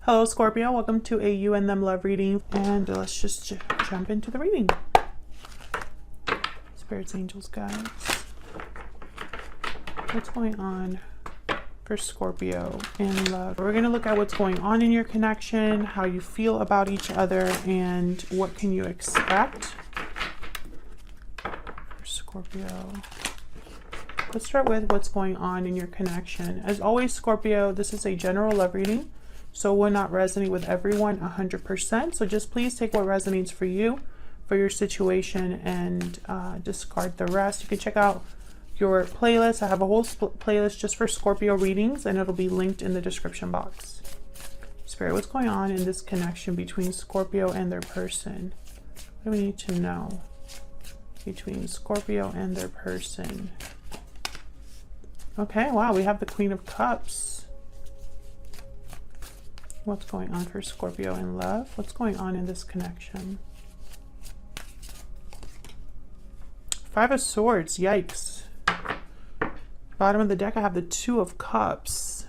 Hello Scorpio, welcome to a you and them love reading, and let's just jump into the reading. Spirits, angels, guides. What's going on for Scorpio in love? We're going to look at what's going on in your connection, how you feel about each other, and what can you expect for Scorpio. Let's start with what's going on in your connection. As always, Scorpio, this is a general love reading, so it will not resonate with everyone 100%. So just please take what resonates for you, for your situation, and discard the rest. You can check out your playlist. I have a whole playlist just for Scorpio readings, and it'll be linked in the description box. Spirit, what's going on in this connection between Scorpio and their person? What do we need to know between Scorpio and their person? Okay, wow, we have the Queen of Cups. What's going on for Scorpio in love? What's going on in this connection? Five of Swords, yikes. Bottom of the deck, I have the Two of Cups.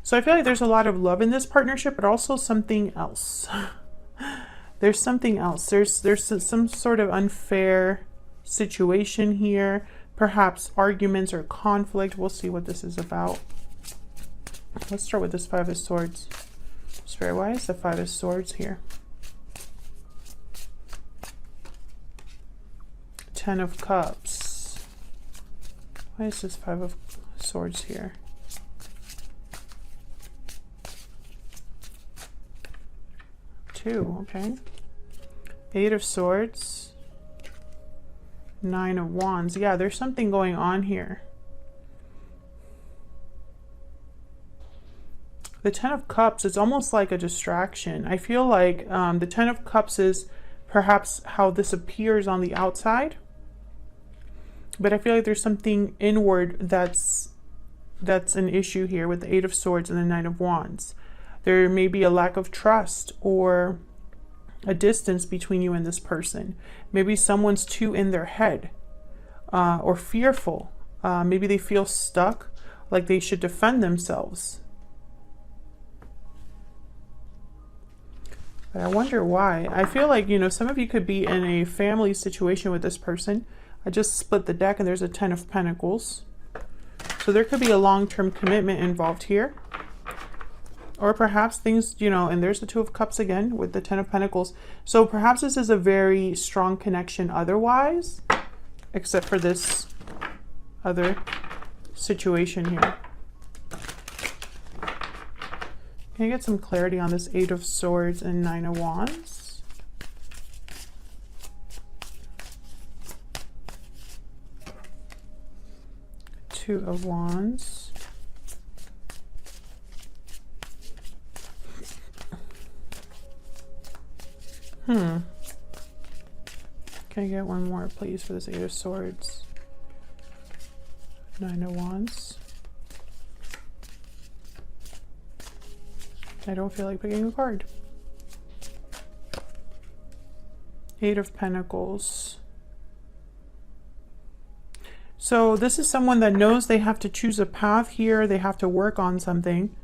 So I feel like there's a lot of love in this partnership, but also something else. There's something else. There's some sort of unfair situation here. Perhaps arguments or conflict. We'll see what this is about. Let's start with this Five of Swords. Spirit, why is the Five of Swords here? Ten of Cups. Why is this Five of Swords here? Two, okay. Eight of Swords. Nine of Wands. Yeah, there's something going on here. The Ten of Cups is almost like a distraction. I feel like the Ten of Cups is perhaps how this appears on the outside. But I feel like there's something inward that's an issue here with the Eight of Swords and the Nine of Wands. There may be a lack of trust or a distance between you and this person. Maybe someone's too in their head or fearful. Maybe they feel stuck, like they should defend themselves. But I wonder why. I feel like, you know, some of you could be in a family situation with this person. I just split the deck and there's a Ten of Pentacles. So there could be a long-term commitment involved here. Or perhaps things, you know, and there's the Two of Cups again with the Ten of Pentacles. So perhaps this is a very strong connection otherwise, except for this other situation here. Can I get some clarity on this Eight of Swords and Nine of Wands? Two of Wands. Can I get one more, please, for this Eight of Swords? Nine of Wands. I don't feel like picking a card. Eight of Pentacles. So this is someone that knows they have to choose a path here. They have to work on something,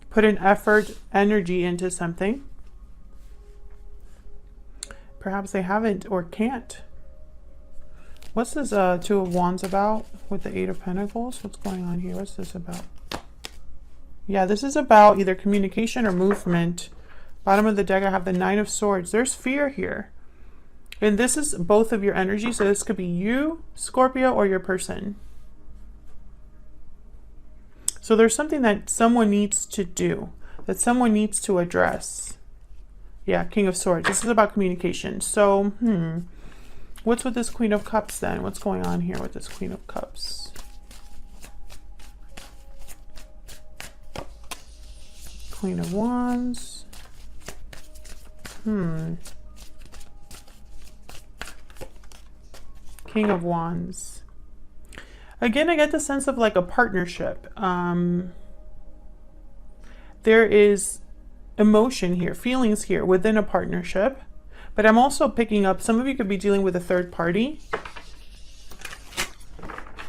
put an effort, energy into something. Perhaps they haven't or can't. What's this Two of Wands about with the Eight of Pentacles? What's going on here? What's this about? Yeah, this is about either communication or movement. Bottom of the deck, I have the Nine of Swords. There's fear here. And this is both of your energies. So this could be you, Scorpio, or your person. So there's something that someone needs to do, that someone needs to address. Yeah, King of Swords. This is about communication. So, what's with this Queen of Cups then? What's going on here with this Queen of Cups? Queen of Wands. King of Wands. Again, I get the sense of like a partnership. There is emotion here, feelings here within a partnership. But I'm also picking up, some of you could be dealing with a third party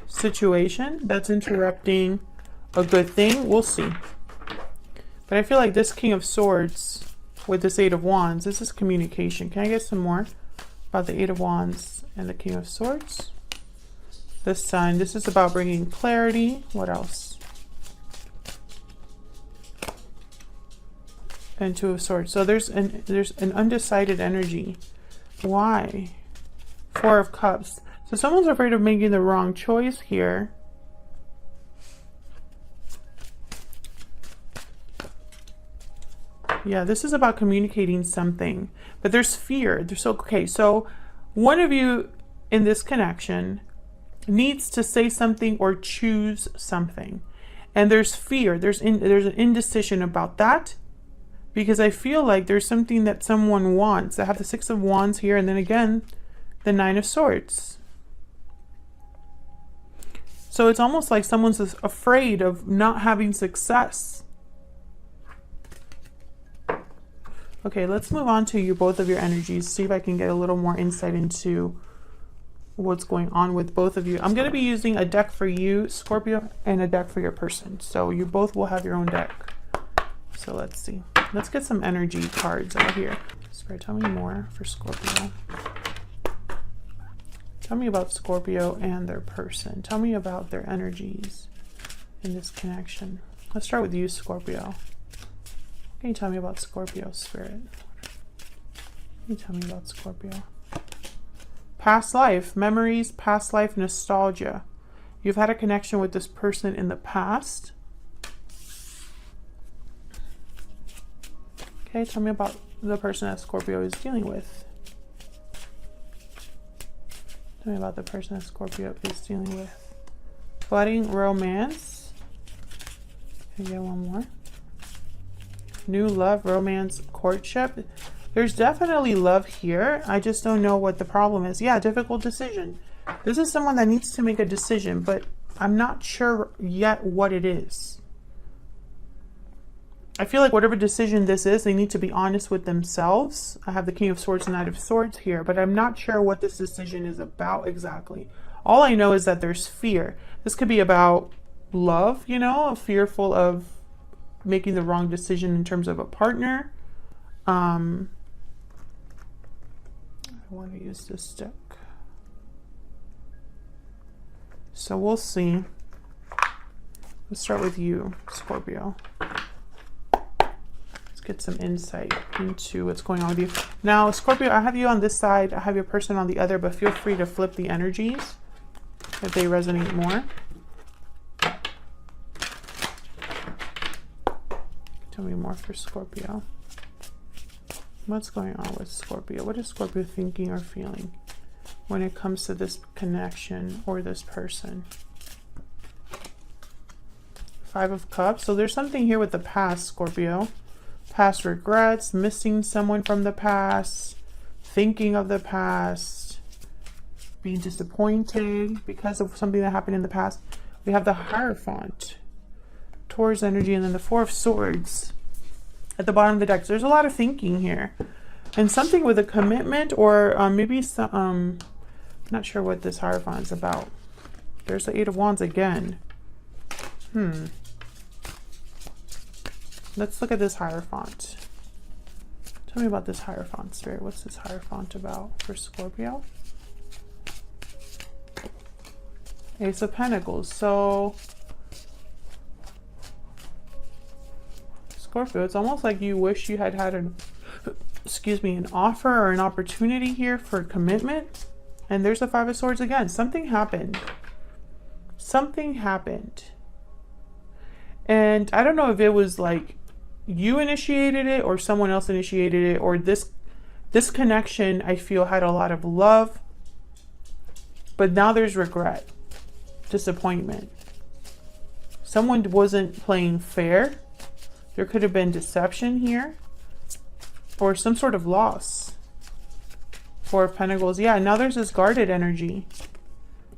situation that's interrupting a good thing. We'll see. But I feel like this King of Swords with this Eight of Wands, this is communication. Can I get some more about the Eight of Wands and the King of Swords? The Sun, this is about bringing clarity. What else? And Two of Swords. So there's an undecided energy. Why? Four of Cups. So someone's afraid of making the wrong choice here. Yeah, this is about communicating something, but there's fear. Okay, so one of you in this connection needs to say something or choose something, and there's fear. There's an indecision about that, because I feel like there's something that someone wants. I have the Six of Wands here, and then again, the Nine of Swords. So it's almost like someone's afraid of not having success. Okay, let's move on to both of your energies. See if I can get a little more insight into what's going on with both of you. I'm going to be using a deck for you, Scorpio, and a deck for your person. So you both will have your own deck. So let's see. Let's get some energy cards out here. Spirit, tell me more for Scorpio. Tell me about Scorpio and their person. Tell me about their energies in this connection. Let's start with you, Scorpio. Can you tell me about Scorpio, Spirit? Can you tell me about Scorpio? Past life, memories, past life, nostalgia. You've had a connection with this person in the past. Okay, tell me about the person that Scorpio is dealing with. Tell me about the person that Scorpio is dealing with. Budding romance. Can I get one more? New love, romance, courtship. There's definitely love here. I just don't know what the problem is. Yeah, difficult decision. This is someone that needs to make a decision, but I'm not sure yet what it is. I feel like whatever decision this is, they need to be honest with themselves. I have the King of Swords and Knight of Swords here, but I'm not sure what this decision is about exactly. All I know is that there's fear. This could be about love, you know, fearful of making the wrong decision in terms of a partner. I want to use this deck. So we'll see. Let's start with you, Scorpio. Let's get some insight into what's going on with you. Now, Scorpio, I have you on this side. I have your person on the other, but feel free to flip the energies if they resonate more. Tell me more for Scorpio. What's going on with Scorpio? What is Scorpio thinking or feeling when it comes to this connection or this person? Five of Cups. So there's something here with the past, Scorpio. Past regrets, missing someone from the past, thinking of the past, being disappointed because of something that happened in the past. We have the Hierophant, Taurus energy, and then the Four of Swords at the bottom of the deck. So there's a lot of thinking here, and something with a commitment, or maybe some not sure what this Hierophant is about. There's the Eight of Wands again. Let's look at this Hierophant. Tell me about this Hierophant, Spirit. What's this Hierophant about for Scorpio? Ace of Pentacles. So Scorpio, it's almost like you wish you had an offer or an opportunity here for commitment. And there's the Five of Swords again. Something happened. Something happened. And I don't know if it was like you initiated it or someone else initiated it, or this connection I feel had a lot of love, but now there's regret, disappointment. Someone wasn't playing fair. There could have been deception here, or some sort of loss. Four of Pentacles. Yeah, now there's this guarded energy.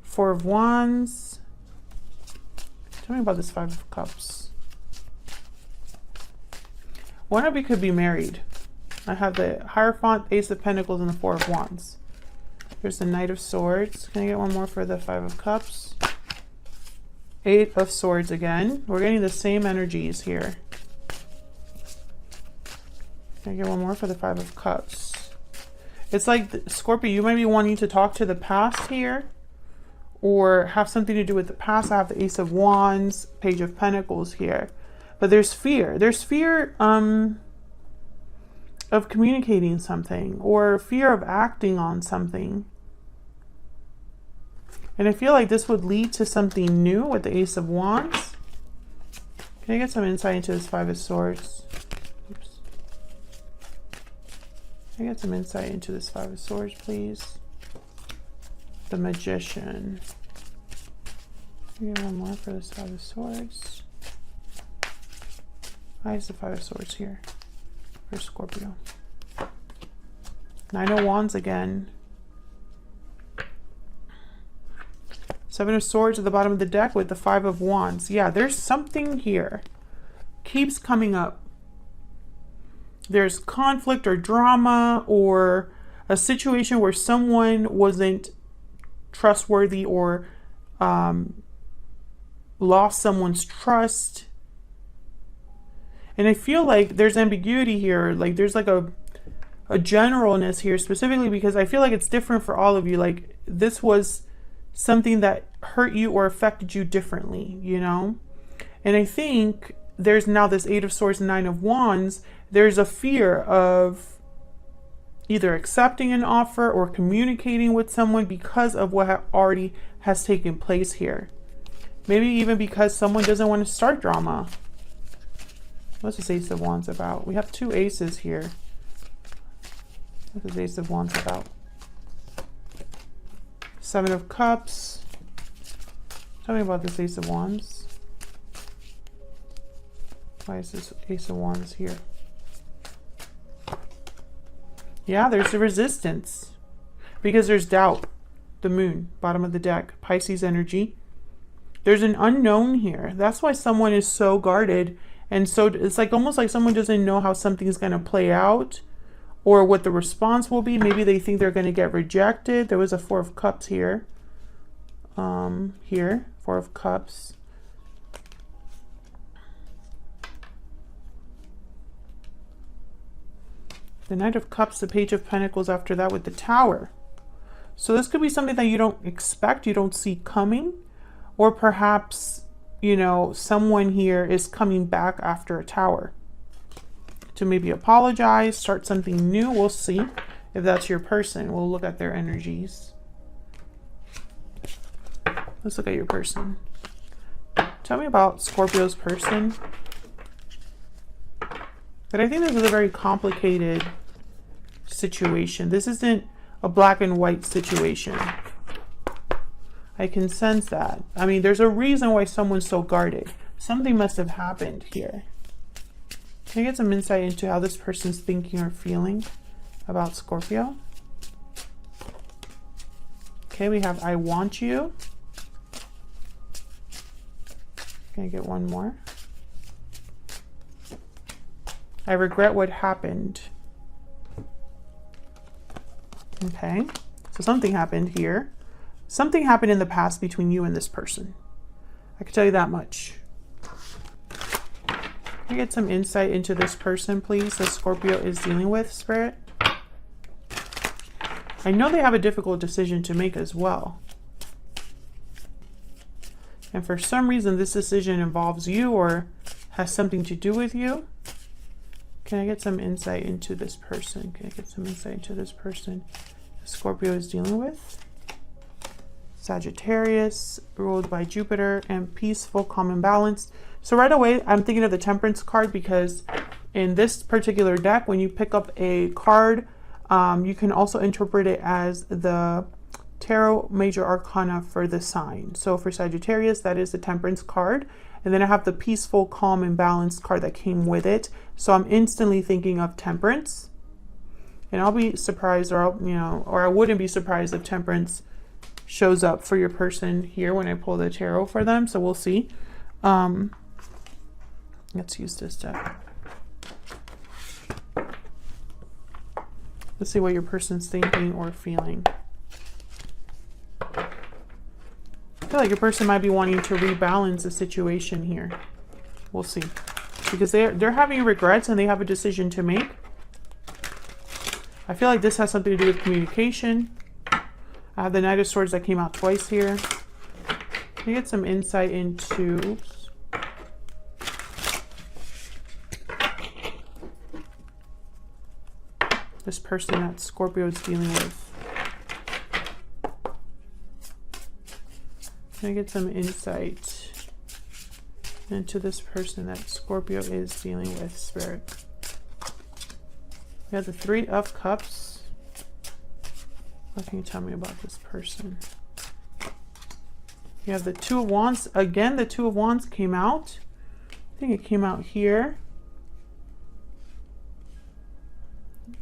Four of Wands. Tell me about this Five of Cups. One of you could be married. I have the Hierophant, Ace of Pentacles, and the Four of Wands. There's the Knight of Swords. Can I get one more for the Five of Cups? Eight of Swords again. We're getting the same energies here. Can I get one more for the Five of Cups? It's like, Scorpio, you might be wanting to talk to the past here or have something to do with the past. I have the Ace of Wands, Page of Pentacles here. But there's fear. There's fear of communicating something or fear of acting on something. And I feel like this would lead to something new with the Ace of Wands. Can I get some insight into this Five of Swords? Oops. Can I get some insight into this Five of Swords, please? The Magician. Can I get one more for this Five of Swords? Why is the Five of Swords here for Scorpio? Nine of Wands again. Seven of Swords at the bottom of the deck with the Five of Wands. Yeah, there's something here. Keeps coming up. There's conflict or drama or a situation where someone wasn't trustworthy or lost someone's trust. And I feel like there's ambiguity here. Like there's like a generalness here specifically because I feel like it's different for all of you. Like this was something that hurt you or affected you differently, you know? And I think there's now this Eight of Swords and Nine of Wands. There's a fear of either accepting an offer or communicating with someone because of what already has taken place here. Maybe even because someone doesn't want to start drama. What's this Ace of Wands about? We have two aces here. What's this Ace of Wands about? Seven of Cups. Tell me about this Ace of Wands. Why is this Ace of Wands here? Yeah, there's a resistance. Because there's doubt. The Moon, bottom of the deck. Pisces energy. There's an unknown here. That's why someone is so guarded. And so it's like almost like someone doesn't know how something's going to play out or what the response will be. Maybe they think they're going to get rejected. There was a Four of Cups here. Here, Four of Cups. The Knight of Cups, the Page of Pentacles after that with the Tower. So this could be something that you don't expect, you don't see coming, or perhaps, you know, someone here is coming back after a Tower to maybe apologize, start something new. We'll see if that's your person. We'll look at their energies. Let's look at your person. Tell me about Scorpio's person. But I think this is a very complicated situation. This isn't a black and white situation. I can sense that. I mean, there's a reason why someone's so guarded. Something must have happened here. Can I get some insight into how this person's thinking or feeling about Scorpio? Okay, we have I want you. Can I get one more? I regret what happened. Okay, so something happened here. Something happened in the past between you and this person. I can tell you that much. Can I get some insight into this person, please, that Scorpio is dealing with, Spirit? I know they have a difficult decision to make as well. And for some reason, this decision involves you or has something to do with you. Can I get some insight into this person? Can I get some insight into this person Scorpio is dealing with? Sagittarius, ruled by Jupiter, and peaceful, calm, and balanced. So right away, I'm thinking of the Temperance card because in this particular deck, when you pick up a card, you can also interpret it as the Tarot Major Arcana for the sign. So for Sagittarius, that is the Temperance card. And then I have the peaceful, calm, and balanced card that came with it. So I'm instantly thinking of Temperance. And I'll be surprised, or I wouldn't be surprised if Temperance shows up for your person here when I pull the tarot for them. So we'll see. Let's use this deck. Let's see what your person's thinking or feeling. I feel like your person might be wanting to rebalance the situation here. We'll see. Because they're having regrets and they have a decision to make. I feel like this has something to do with communication. I have the Knight of Swords that came out twice here. Can you get some insight into this person that Scorpio is dealing with? Can I get some insight into this person that Scorpio is dealing with, Spirit? We have the Three of Cups. What can you tell me about this person? You have the Two of Wands. Again, the Two of Wands came out. I think it came out here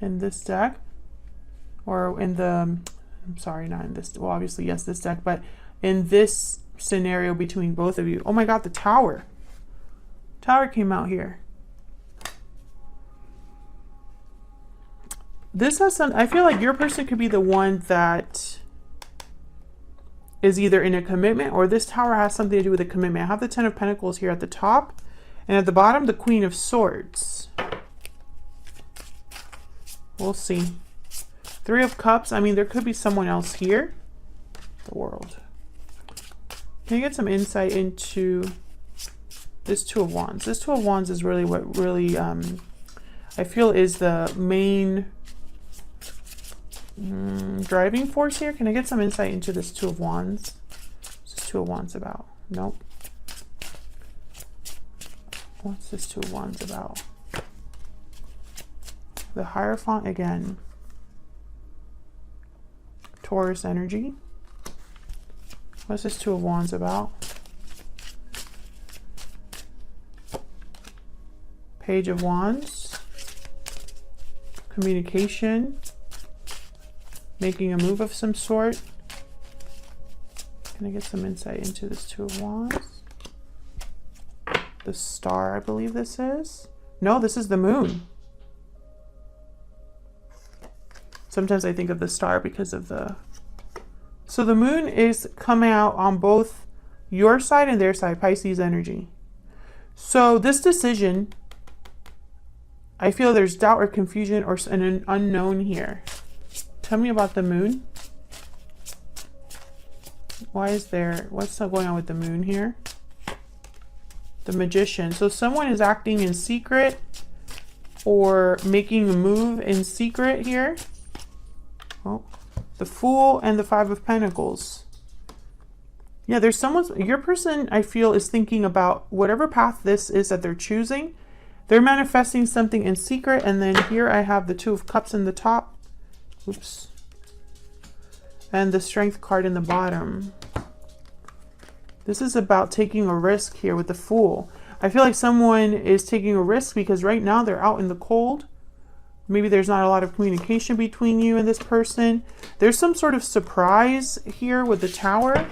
in this deck. Or in the, I'm sorry, not in this, well, obviously, yes, this deck, but in this scenario between both of you. Oh my God, the Tower. Tower came out here. This has some, I feel like your person could be the one that is either in a commitment, or this Tower has something to do with a commitment. I have the Ten of Pentacles here at the top, and at the bottom, the Queen of Swords. We'll see. Three of Cups. I mean, there could be someone else here. The World. Can you get some insight into this Two of Wands? This Two of Wands is really what really, I feel is the main driving force here. Can I get some insight into this Two of Wands? What's this Two of Wands about? Nope. What's this Two of Wands about? The Hierophant again. Taurus energy. What's this Two of Wands about? Page of Wands. Communication. Making a move of some sort. Can I get some insight into this Two of Wands? The Star, I believe this is. No, this is the Moon. Sometimes I think of the Star because of the... So the Moon is coming out on both your side and their side, Pisces energy. So this decision, I feel there's doubt or confusion or an unknown here. Tell me about the Moon. Why is there, what's going on with the Moon here? The Magician. So someone is acting in secret or making a move in secret here. Oh, the Fool and the Five of Pentacles. Yeah, there's someone's, your person, I feel, is thinking about whatever path this is that they're choosing. They're manifesting something in secret. And then here I have the Two of Cups in the top. Oops. And the Strength card in the bottom. This is about taking a risk here with the Fool. I feel like someone is taking a risk because right now they're out in the cold. Maybe there's not a lot of communication between you and this person. There's some sort of surprise here with the Tower.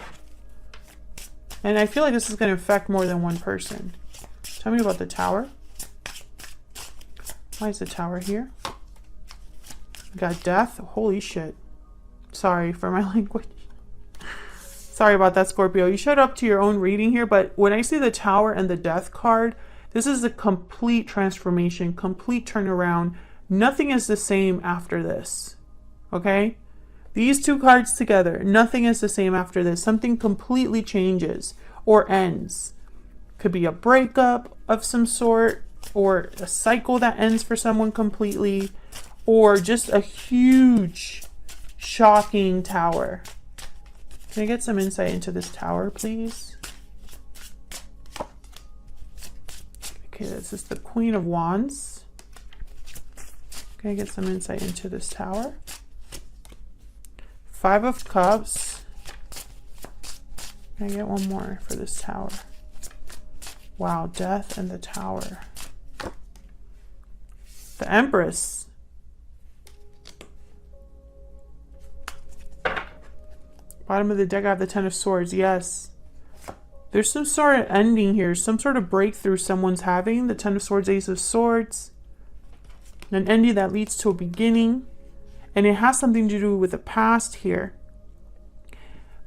And I feel like this is going to affect more than one person. Tell me about the Tower. Why is the Tower here? We got Death. Holy shit. Sorry for my language. Sorry about that, Scorpio. You showed up to your own reading here, but when I see the Tower and the Death card, this is a complete transformation, complete turnaround. Nothing is the same after this. Okay? These two cards together, nothing is the same after this. Something completely changes or ends. Could be a breakup of some sort, or a cycle that ends for someone completely, or just a huge, shocking Tower. Can I get some insight into this Tower, please? Okay, this is the Queen of Wands. Can I get some insight into this Tower? Five of Cups. Can I get one more for this Tower? Wow, Death and the Tower. The Empress. Bottom of the deck, I have the Ten of Swords. Yes. There's some sort of ending here. Some sort of breakthrough someone's having. The Ten of Swords, Ace of Swords. An ending that leads to a beginning. And it has something to do with the past here.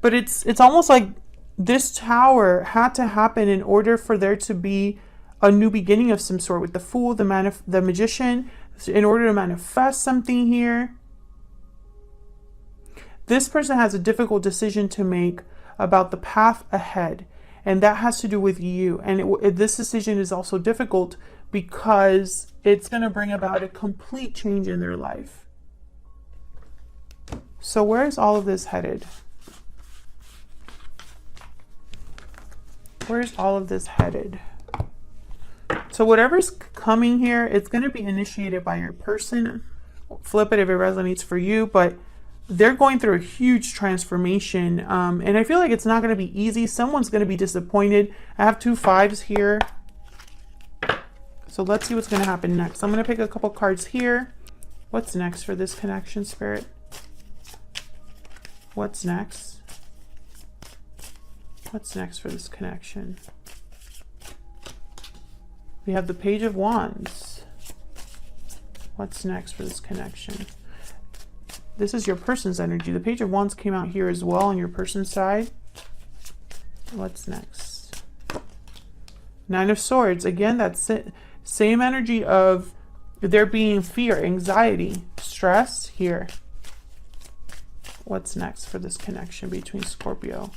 But it's almost like this Tower had to happen in order for there to be a new beginning of some sort with the Fool, the Magician, in order to manifest something here. This person has a difficult decision to make about the path ahead, and that has to do with you. And this decision is also difficult because it's going to bring about a complete change in their life. So where is all of this headed? Where's all of this headed? So whatever's coming here, it's going to be initiated by your person. Flip it if it resonates for you, but they're going through a huge transformation. And I feel like it's not going to be easy. Someone's going to be disappointed. I have 2 5s here. So let's see what's going to happen next. I'm going to pick a couple cards here. What's next for this connection, Spirit? What's next? What's next for this connection? We have the Page of Wands. What's next for this connection? This is your person's energy. The Page of Wands came out here as well on your person's side. What's next? 9 of Swords. Again, that's it. Same energy of there being fear, anxiety, stress here. What's next for this connection between Scorpio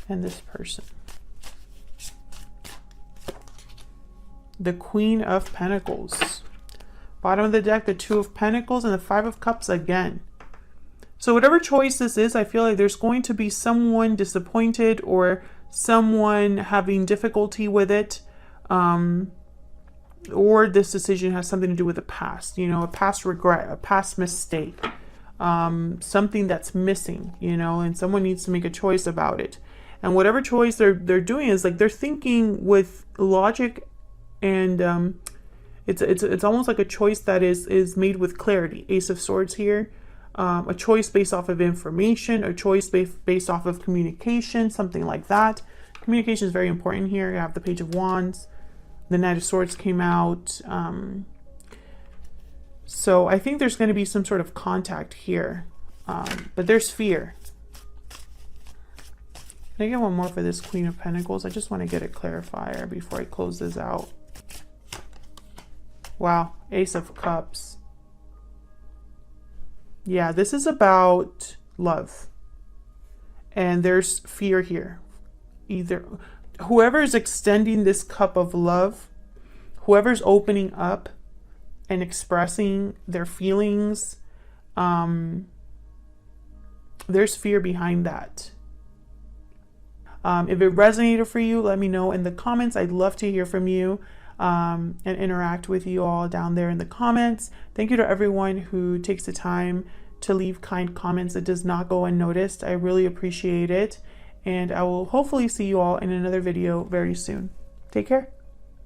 and this person? The Queen of Pentacles. Bottom of the deck, the 2 of Pentacles and the 5 of Cups again. So whatever choice this is, I feel like there's going to be someone disappointed or someone having difficulty with it. Or this decision has something to do with the past, you know, a past regret, a past mistake, something that's missing, you know, and someone needs to make a choice about it. And whatever choice they're doing is like they're thinking with logic, and it's almost like a choice that is made with clarity. Ace of Swords here. A choice based off of information, a choice based off of communication, something like that. Communication is very important here. You have the Page of Wands. The Knight of Swords came out. So I think there's going to be some sort of contact here. But there's fear. Can I get one more for this Queen of Pentacles? I just want to get a clarifier before I close this out. Wow. Ace of Cups. Yeah, this is about love. And there's fear here. Either whoever is extending this cup of love, whoever's opening up and expressing their feelings, there's fear behind that. If it resonated for you, let me know in the comments. I'd love to hear from you and interact with you all down there in the comments. Thank you to everyone who takes the time to leave kind comments. It does not go unnoticed. I really appreciate it. And I will hopefully see you all in another video very soon. Take care.